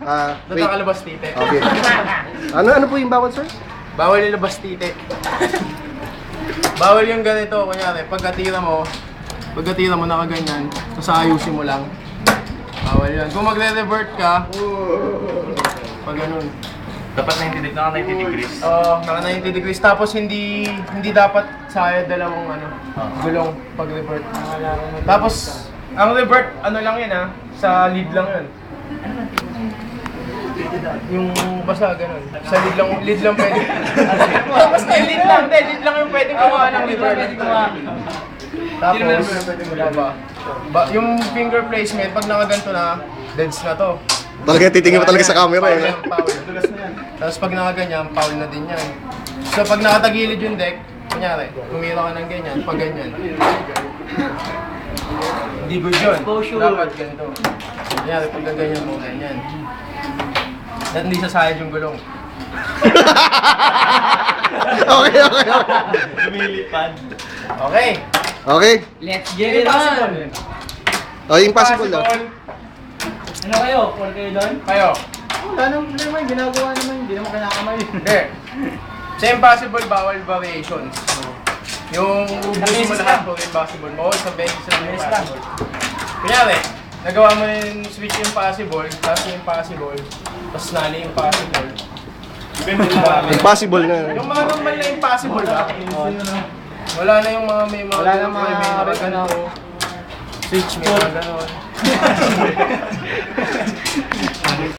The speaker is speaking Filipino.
Wait. Natakalabas tite. Okay. Ano po yung bawal, sir? Bawal yung labas tite. Bawal yung ganito, kunyari, pagkatira mo nakaganyan, tapos ayusin mo lang. Bawal yan. Kung magre-revert ka, pag ganun. Dapat 90 degrees. Oo, naka 90 degrees. Tapos hindi dapat sayad dalawang gulong pag-revert. Tapos, ang revert, lang yan sa lead lang yan. Yung basta ganun. Sa lead lang pwede. Basta lead lang yung pwede gumawa ng revert. Tapos, yung finger placement, pag nakaganto na, deads na to. Talaga titingin mo talaga sa camera eh. Foul. Tapos pag nakaganyan, foul na din yan. So pag nakatagilid yung deck, kunyari, tumira ka ng ganyan, pag ganyan. Hindi good yun. Dapat ganito. Kunyari, pag ganyan mo, ganyan. At hindi sasayad yung gulong. Okay. Lumilipad. Okay. Okay. Let's get it on! Oh, impossible daw. Ano kayo? Paul kayo doon? Kayo. Wala naman, ginagawa naman, hindi naman kinakamay. Hindi. Sa impossible, bawal variations. Yung ubusin mo lahat po impossible mo, sa beses sa impossible. Kunyari, nagawa mo yung switch impossible, tapos yung impossible, tapos nali yung impossible. Impossible na. Yung mga normal na impossible ba? Wala na yung mga may mga ganito. Switch, may mga ganon.